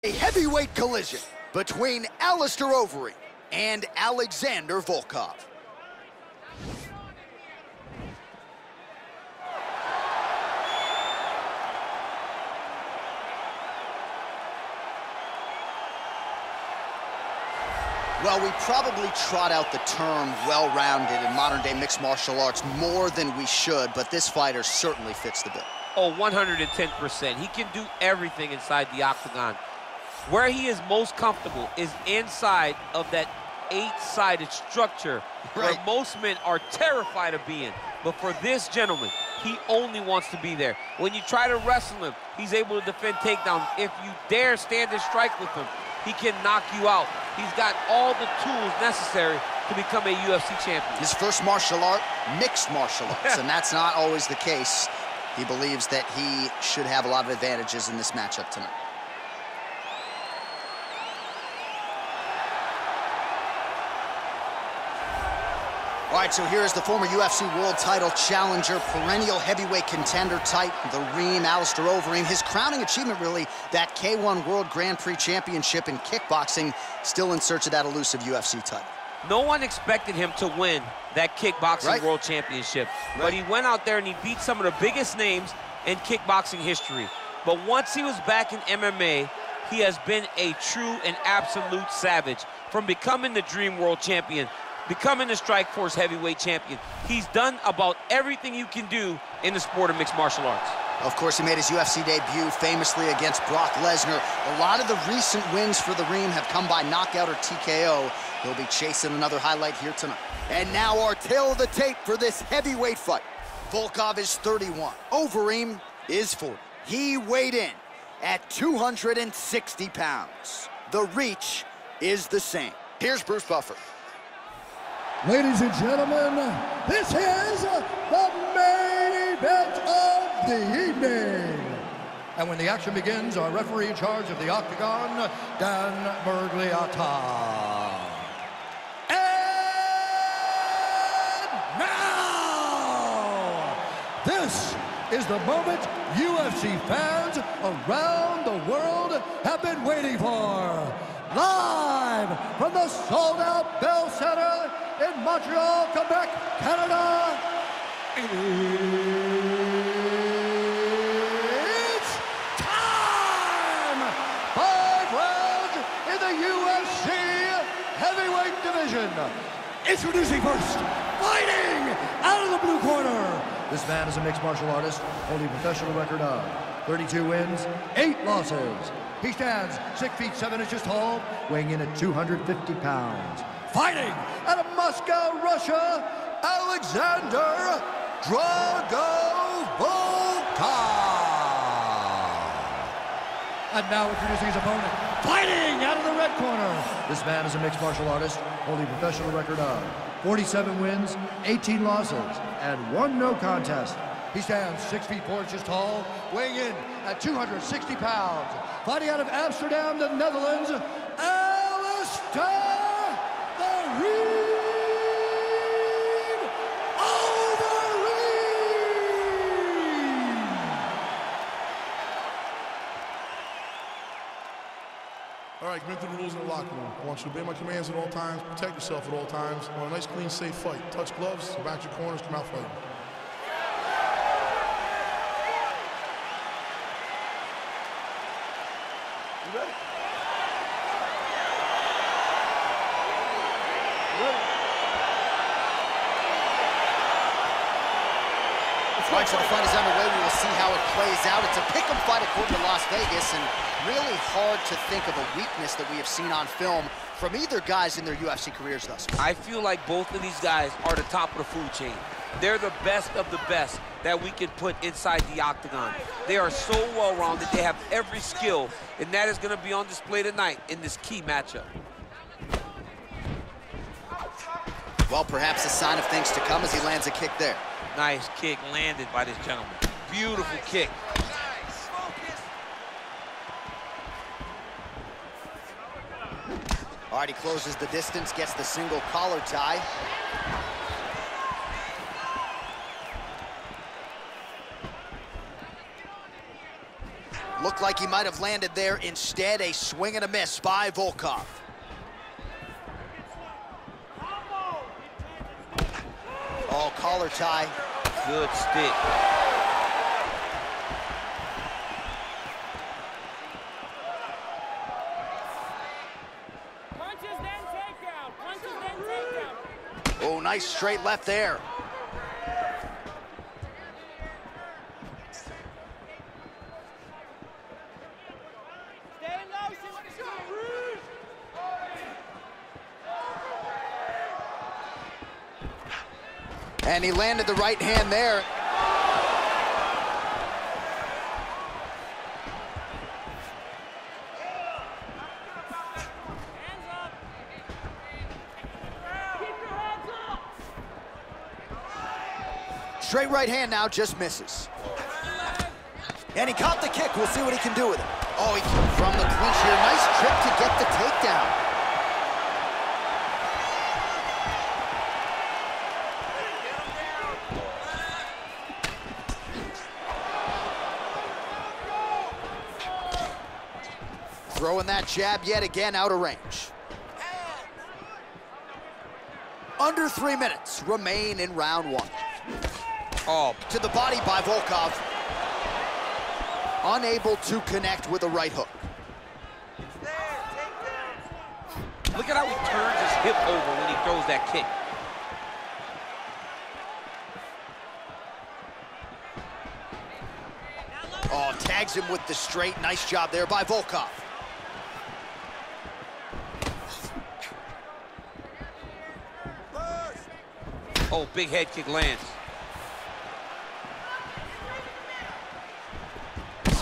A heavyweight collision between Alistair Overeem and Alexander Volkov. Well, we probably trot out the term well-rounded in modern-day mixed martial arts more than we should, but this fighter certainly fits the bill. Oh, 110%. He can do everything inside the octagon. Where he is most comfortable is inside of that 8-sided structure where most men are terrified of being. But for this gentleman, he only wants to be there. When you try to wrestle him, he's able to defend takedowns. If you dare stand and strike with him, he can knock you out. He's got all the tools necessary to become a UFC champion. His first martial art, mixed martial arts, and that's not always the case. He believes that he should have a lot of advantages in this matchup tonight. All right, so here's the former UFC World Title challenger, perennial heavyweight contender type, the Reem, Alistair Overeem. His crowning achievement, really, that K1 World Grand Prix Championship in kickboxing, still in search of that elusive UFC title. No one expected him to win that kickboxing world championship, but he went out there and he beat some of the biggest names in kickboxing history. But once he was back in MMA, he has been a true and absolute savage. From becoming the Dream World Champion, becoming the Strikeforce heavyweight champion, he's done about everything you can do in the sport of mixed martial arts. Of course, he made his UFC debut famously against Brock Lesnar. A lot of the recent wins for the Reem have come by knockout or TKO. He'll be chasing another highlight here tonight. And now our tail of the tape for this heavyweight fight. Volkov is 31. Overeem is 40. He weighed in at 260 pounds. The reach is the same. Here's Bruce Buffer. Ladies and gentlemen, this is the main event of the evening. And when the action begins, our referee in charge of the octagon, Dan Bergliata. And now, this is the moment UFC fans around the world have been waiting for. Live from the sold-out Bell Center in Montreal, Quebec, Canada, it's time! 5 rounds in the UFC heavyweight division. Introducing first, fighting out of the blue corner. This man is a mixed martial artist, holding a professional record of 32 wins, 8 losses. He stands 6 feet 7 inches tall, weighing in at 250 pounds. Fighting out of Moscow, Russia, Alexander Volkov. And now introducing his opponent, fighting out of the red corner. This man is a mixed martial artist, holding a professional record of 47 wins, 18 losses, and 1 no contest. He stands 6 feet 4 inches tall, weighing in at 260 pounds. Fighting out of Amsterdam, the Netherlands, Alistair Overeem. All right, commit to the rules in the locker room. I want you to obey my commands at all times, protect yourself at all times. I want a nice, clean, safe fight. Touch gloves, back your corners, come out fighting. All right, so the fight is underway. We will see how it plays out. It's a pick'em fight according to Las Vegas, and really hard to think of a weakness that we have seen on film from either guys in their UFC careers thus far. I feel like both of these guys are the top of the food chain. They're the best of the best that we can put inside the octagon. They are so well-rounded. They have every skill, and that is going to be on display tonight in this key matchup. Well, perhaps a sign of things to come as he lands a kick there. Nice kick landed by this gentleman. Beautiful kick. All right, he closes the distance, gets the single collar tie. Looked like he might have landed there. Instead, a swing and a miss by Volkov. Oh, collar tie. Good stick. Punches, then takedown. Punches, then takedown. Oh, nice straight left there. Stay low, see what it's doing. And he landed the right hand there. Hands up. Keep your hands up. Straight right hand now, just misses. And he caught the kick. We'll see what he can do with it. Oh, he from the clinch here. Nice trick to get the takedown. Throwing that jab yet again out of range. Under 3 minutes remain in round one. Oh, To the body by Volkov. Unable to connect with a right hook. look at how he turns his hip over when he throws that kick. Oh, tags him with the straight. Nice job there by Volkov. Oh, big head kick lands.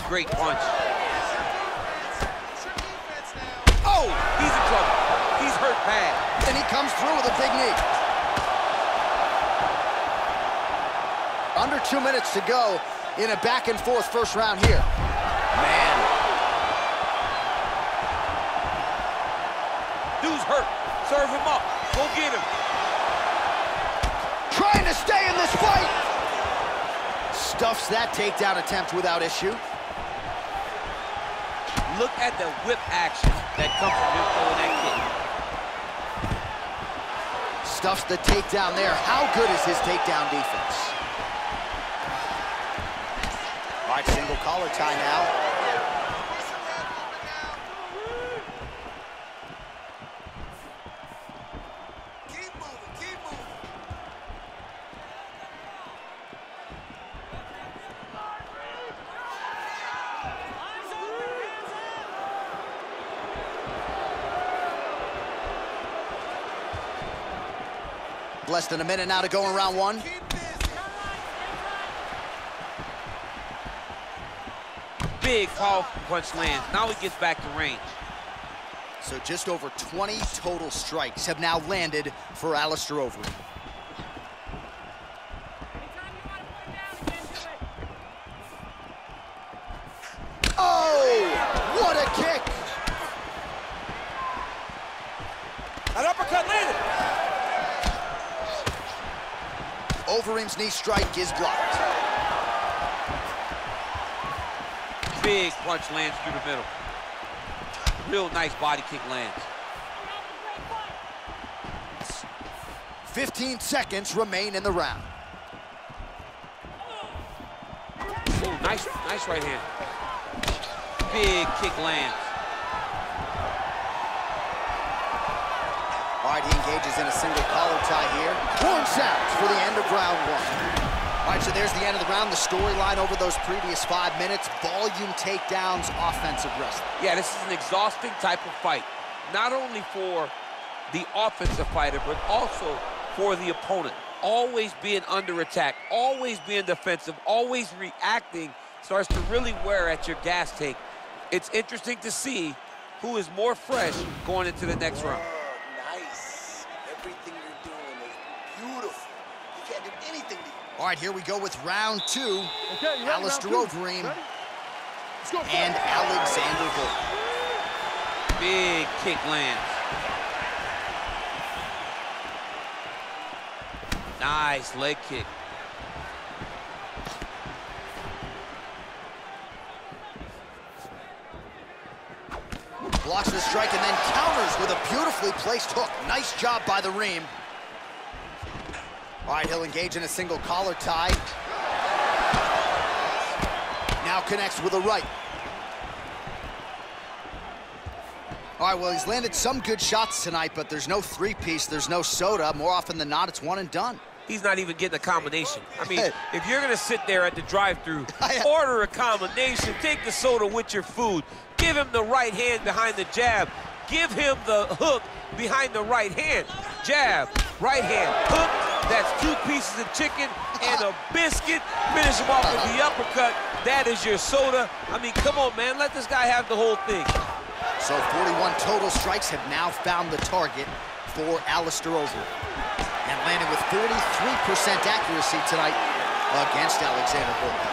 Great punch. Oh, he's in trouble. He's hurt bad. And he comes through with a big knee. Under 2 minutes to go in a back and forth first round here. Man. Dude's hurt. Serve him up. Go get him. Trying to stay in this fight. Stuffs that takedown attempt without issue. Look at the whip action that comes from him throwing that kick. Stuffs the takedown there. How good is his takedown defense? All right, single collar tie now. Less than a minute now to go in round one. Big, powerful punch lands. Now he gets back to range. So just over 20 total strikes have now landed for Alistair Overeem. Oh, what a kick! An uppercut landed. Overeem's knee strike is blocked. Big punch lands through the middle. Real nice body kick lands. 15 seconds remain in the round. Oh, nice right hand. Big kick lands. All right, he engages in a single collar tie here. Horn sounds for the end of round one. All right, so there's the end of the round. The storyline over those previous 5 minutes, volume takedowns, offensive wrestling. Yeah, this is an exhausting type of fight. Not only for the offensive fighter, but also for the opponent. Always being under attack, always being defensive, always reacting starts to really wear at your gas tank. It's interesting to see who is more fresh going into the next round. Everything you're doing is beautiful. You can't do anything to you. All right, here we go with round two. Okay, you ready? Alistair Round two. Overeem Ready? Let's go. and Alexander Volkov. Big kick lands. Nice leg kick. blocks the strike and then counters with a beautifully placed hook. Nice job by the Reem. All right, he'll engage in a single collar tie. Now connects with a right. All right, well, he's landed some good shots tonight, but there's no three-piece, there's no soda. More often than not, it's one and done. He's not even getting a combination. I mean, if you're gonna sit there at the drive-thru, order a combination, take the soda with your food, give him the right hand behind the jab, give him the hook behind the right hand. Jab, right hand, hook, that's 2 pieces of chicken and a biscuit. Finish him off with the uppercut. That is your soda. I mean, come on, man, let this guy have the whole thing. So 41 total strikes have now found the target for Alistair Overeem. And landing with 43% accuracy tonight against Alexander Volkov.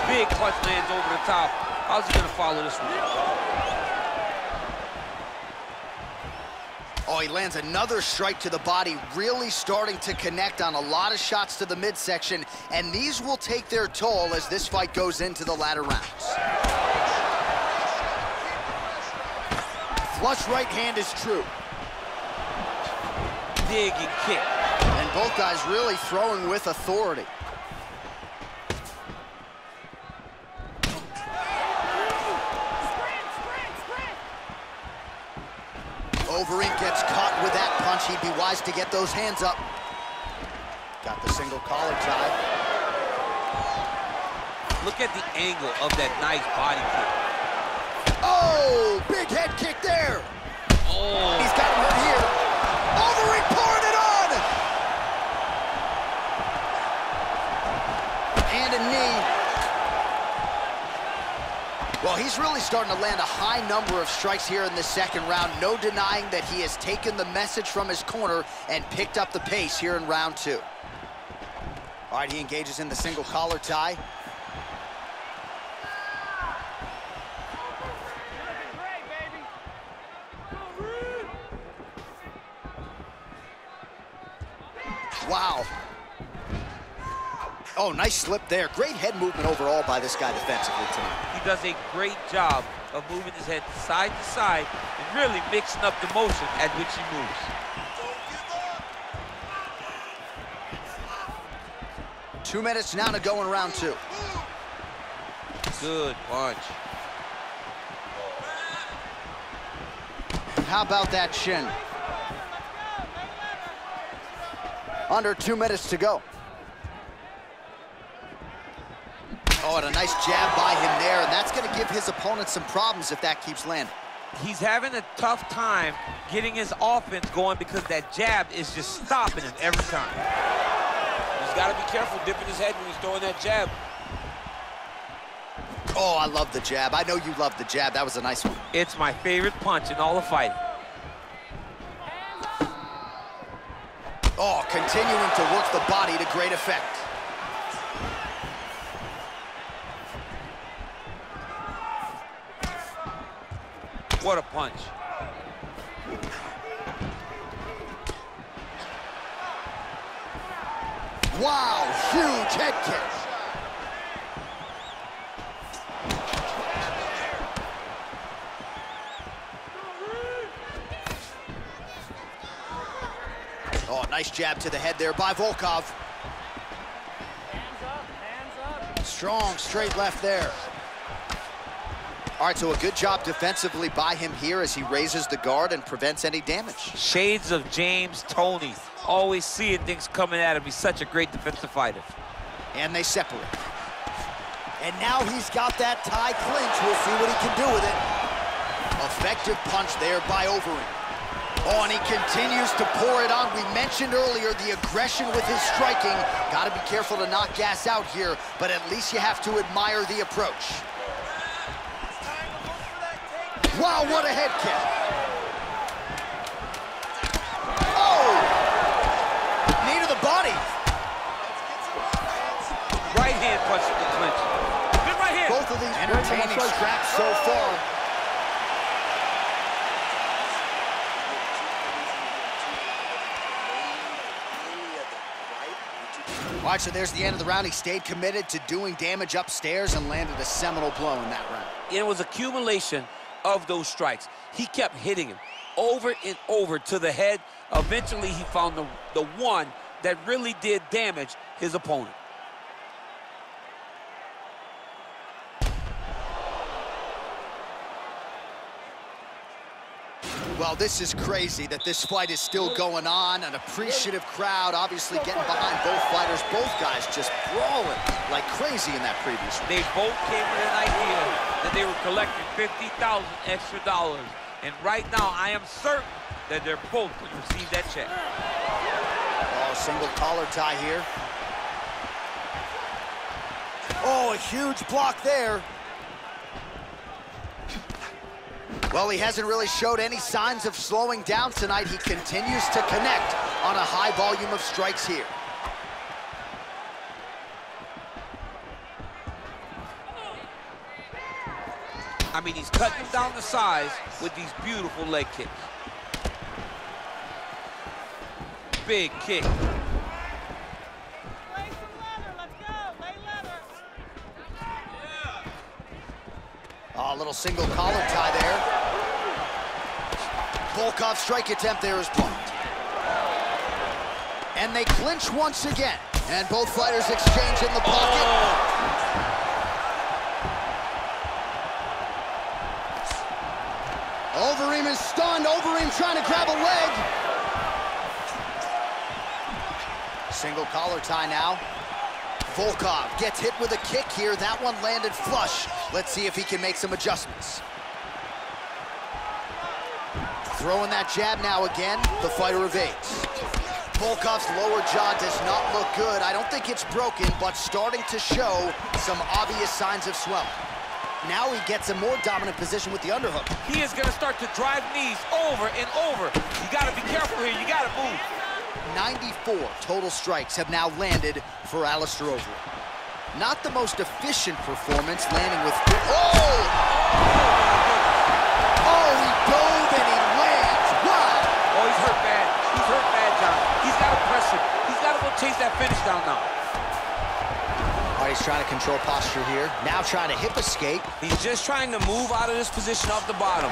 Big punch lands over the top. How's he gonna follow this one? Oh, he lands another strike to the body, really starting to connect on a lot of shots to the midsection, and these will take their toll as this fight goes into the latter rounds. Flush right hand is true. Dig and kick. And both guys really throwing with authority. Overeem gets caught with that punch. He'd be wise to get those hands up. Got the single collar tie. Look at the angle of that nice body kick. Oh, big head kick there. Oh. He's got him hurt here. Overeem pouring it on. And a knee. Well, he's really starting to land a high number of strikes here in the second round. No denying that he has taken the message from his corner and picked up the pace here in round 2. All right, he engages in the single collar tie. Wow. Oh, nice slip there. Great head movement overall by this guy defensively tonight. He does a great job of moving his head side to side and really mixing up the motion at which he moves. – 2 minutes now to go in round 2. Good punch. How about that shin? Under 2 minutes to go. Oh, and a nice jab by him there, and that's going to give his opponent some problems if that keeps landing. He's having a tough time getting his offense going because that jab is just stopping him every time. He's got to be careful dipping his head when he's throwing that jab. Oh, I love the jab. I know you love the jab. That was a nice one. It's my favorite punch in all of fighting. Oh, continuing to work the body to great effect. What a punch. Wow, huge head kick. Oh, nice jab to the head there by Volkov. Hands up, hands up. Strong straight left there. All right, so a good job defensively by him here as he raises the guard and prevents any damage. Shades of James Toney. Always seeing things coming at him. He's such a great defensive fighter. And they separate. And now he's got that tie clinch. We'll see what he can do with it. Effective punch there by Overeem. Oh, and he continues to pour it on. We mentioned earlier the aggression with his striking. Got to be careful to not gas out here, but at least you have to admire the approach. Wow, what a head kick. Oh! Knee to the body. Right hand punch to the clinch. Good right hand. Both of these entertaining scraps so far. All right, so there's the end of the round. He stayed committed to doing damage upstairs and landed a seminal blow in that round. It was accumulation of those strikes. He kept hitting him over and over to the head. Eventually, he found the one that really did damage his opponent. Well, this is crazy that this fight is still going on. An appreciative crowd obviously getting behind both fighters. Both guys just brawling like crazy in that previous one. They both came with an idea that they were collecting $50,000 extra. And right now, I am certain that they're both going to receive that check. Oh, single collar tie here. Oh, a huge block there. Well, he hasn't really showed any signs of slowing down tonight. He continues to connect on a high volume of strikes here. I mean, he's cutting down the size with these beautiful leg kicks. Big kick. Lay some leather, let's go, lay leather. Oh, a little single collar tie there. Volkov's strike attempt there is blocked. And they clinch once again. And both fighters exchange in the pocket. Overeem is stunned. Overeem trying to grab a leg. Single collar tie now. Volkov gets hit with a kick here. That one landed flush. Let's see if he can make some adjustments. Throwing that jab now again. The fighter evades. Volkov's lower jaw does not look good. I don't think it's broken, but starting to show some obvious signs of swelling. Now he gets a more dominant position with the underhook. He is going to start to drive knees over and over. You got to be careful here. You got to move. 94 total strikes have now landed for Alistair Overeem. Not the most efficient performance, landing with... Oh! Oh, he dove and he lands. Wow! Oh, he's hurt bad. He's hurt bad, John. He's got to press him. He's got to go chase that finish down now. All right, he's trying to control posture here. Now trying to hip escape. He's just trying to move out of this position off the bottom.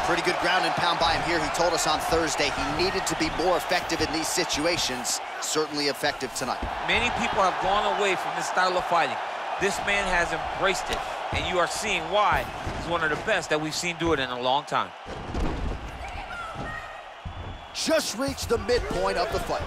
Pretty good ground and pound by him here. He told us on Thursday he needed to be more effective in these situations. Certainly effective tonight. Many people have gone away from this style of fighting. This man has embraced it, and you are seeing why he's one of the best that we've seen do it in a long time. Just reached the midpoint of the fight.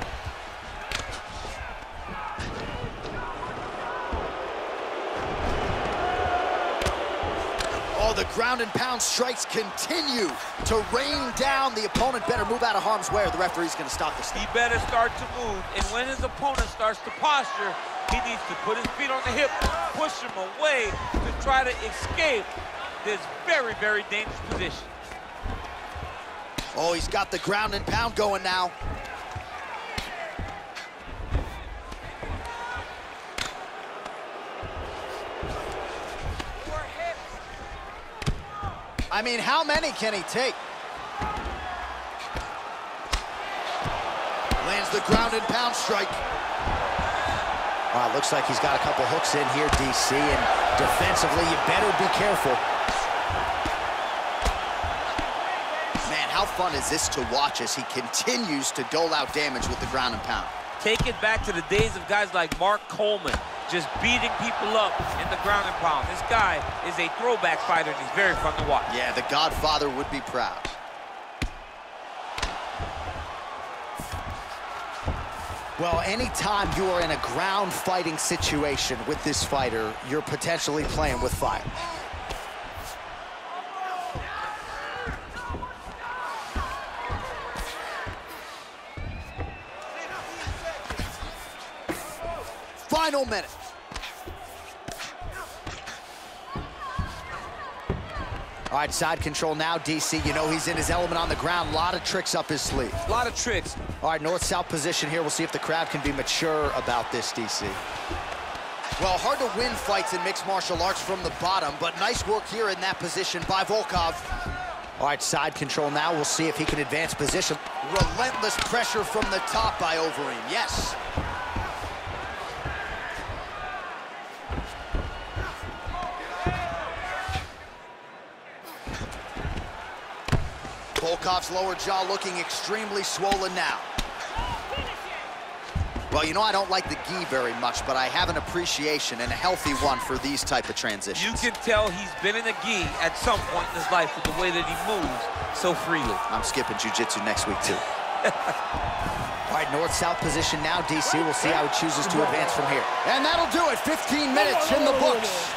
Oh, the ground and pound strikes continue to rain down. The opponent better move out of harm's way or the referee's going to stop this thing. He better start to move, and when his opponent starts to posture, he needs to put his feet on the hip, push him away to try to escape this very, very dangerous position. Oh, he's got the ground and pound going now. I mean, how many can he take? Lands the ground and pound strike. Looks like he's got a couple hooks in here, DC, and defensively, you better be careful. Man, how fun is this to watch as he continues to dole out damage with the ground and pound? Take it back to the days of guys like Mark Coleman, just beating people up in the ground and pound. This guy is a throwback fighter, and he's very fun to watch. Yeah, the Godfather would be proud. Well, anytime you are in a ground fighting situation with this fighter, you're potentially playing with fire. Final minute. All right, side control now, DC. You know he's in his element on the ground. A lot of tricks up his sleeve. A lot of tricks. All right, north-south position here. We'll see if the crowd can be mature about this, DC. Well, hard to win fights in mixed martial arts from the bottom, but nice work here in that position by Volkov. All right, side control now. We'll see if he can advance position. Relentless pressure from the top by Overeem. Yes. Volkov's lower jaw looking extremely swollen now. Well, you know, I don't like the gi very much, but I have an appreciation, and a healthy one, for these type of transitions. You can tell he's been in a gi at some point in his life with the way that he moves so freely. I'm skipping jiu-jitsu next week, too. All right, north-south position now, DC. We'll see how he chooses to advance from here. And that'll do it. 15 minutes in the books.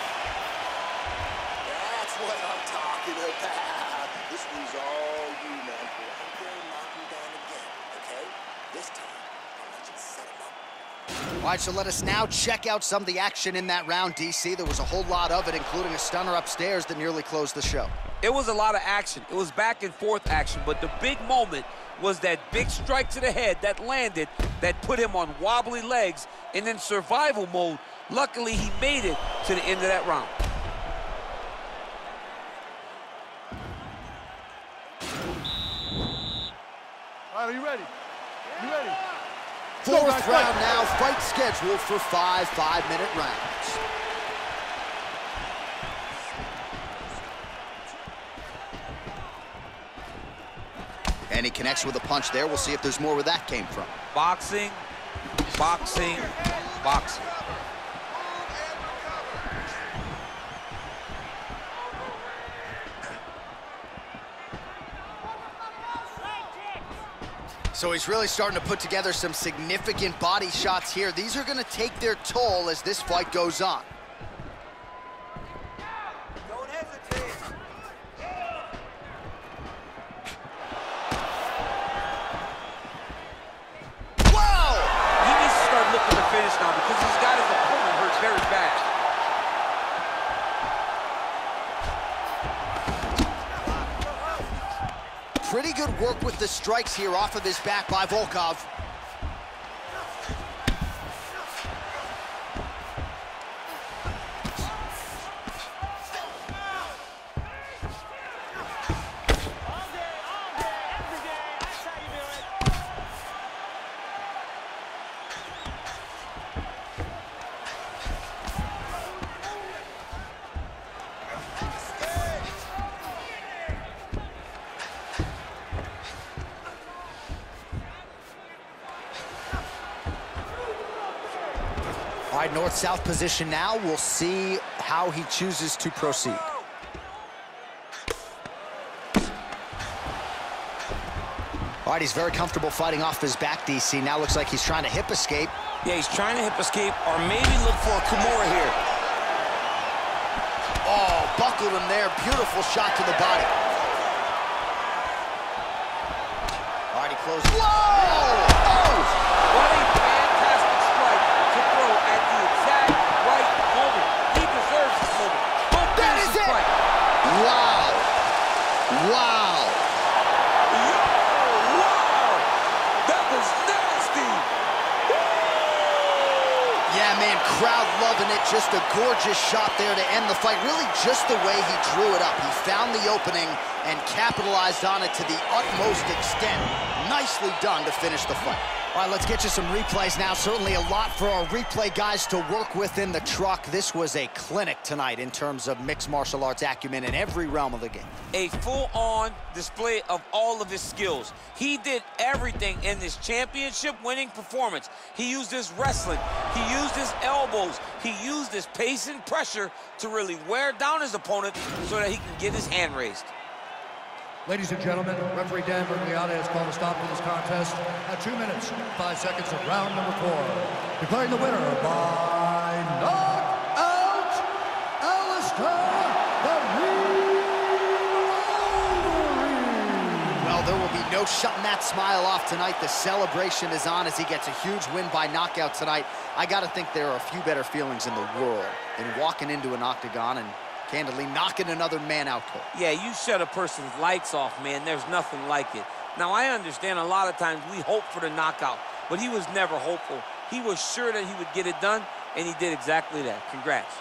That's what I'm talking about. This one's all you, man. I'm going to knock him down again, okay? This time, I'll let you set him up. All right, so let us now check out some of the action in that round, DC. There was a whole lot of it, including a stunner upstairs that nearly closed the show. It was a lot of action. It was back and forth action, but the big moment was that big strike to the head that landed, that put him on wobbly legs and in survival mode. Luckily, he made it to the end of that round. All right, are you ready? You ready? Fourth round now, fight scheduled for 5 5-minute rounds. And he connects with a punch there. We'll see if there's more where that came from. Boxing, boxing, boxing. So he's really starting to put together some significant body shots here. These are going to take their toll as this fight goes on. Don't hesitate. Whoa! He needs to start looking to finish now because he's got his opponent hurt very bad. Pretty good work with the strikes here off of his back by Volkov. All right, north-south position now. We'll see how he chooses to proceed. All right, he's very comfortable fighting off his back, DC. Now looks like he's trying to hip escape. Yeah, he's trying to hip escape or maybe look for a Kimura here. Oh, buckled him there. Beautiful shot to the body. All right, he closes. Whoa! Oh! What a fantastic strike to throw at the exact right moment. He deserves this moment. Don't That finish is the it! fight. Wow. Wow. Wow! That was nasty! Yeah, man, crowd loving it. Just a gorgeous shot there to end the fight. Really just the way he drew it up. He found the opening and capitalized on it to the utmost extent. Nicely done to finish the fight. All right, let's get you some replays now. Certainly a lot for our replay guys to work with in the truck. This was a clinic tonight in terms of mixed martial arts acumen in every realm of the game. A full-on display of all of his skills. He did everything in this championship-winning performance. He used his wrestling. He used his elbows. He used his pace and pressure to really wear down his opponent so that he can get his hand raised. Ladies and gentlemen, referee Dan Bergliotta has called a stop to this contest at 2 minutes, 5 seconds of round number 4. Declaring the winner by knockout, Alistair Overeem. Well, there will be no shutting that smile off tonight. The celebration is on as he gets a huge win by knockout tonight. I got to think there are a few better feelings in the world than walking into an octagon and candidly knocking another man out cold. Yeah, you shut a person's lights off, man. There's nothing like it. Now, I understand a lot of times we hope for the knockout, but he was never hopeful. He was sure that he would get it done, and he did exactly that. Congrats.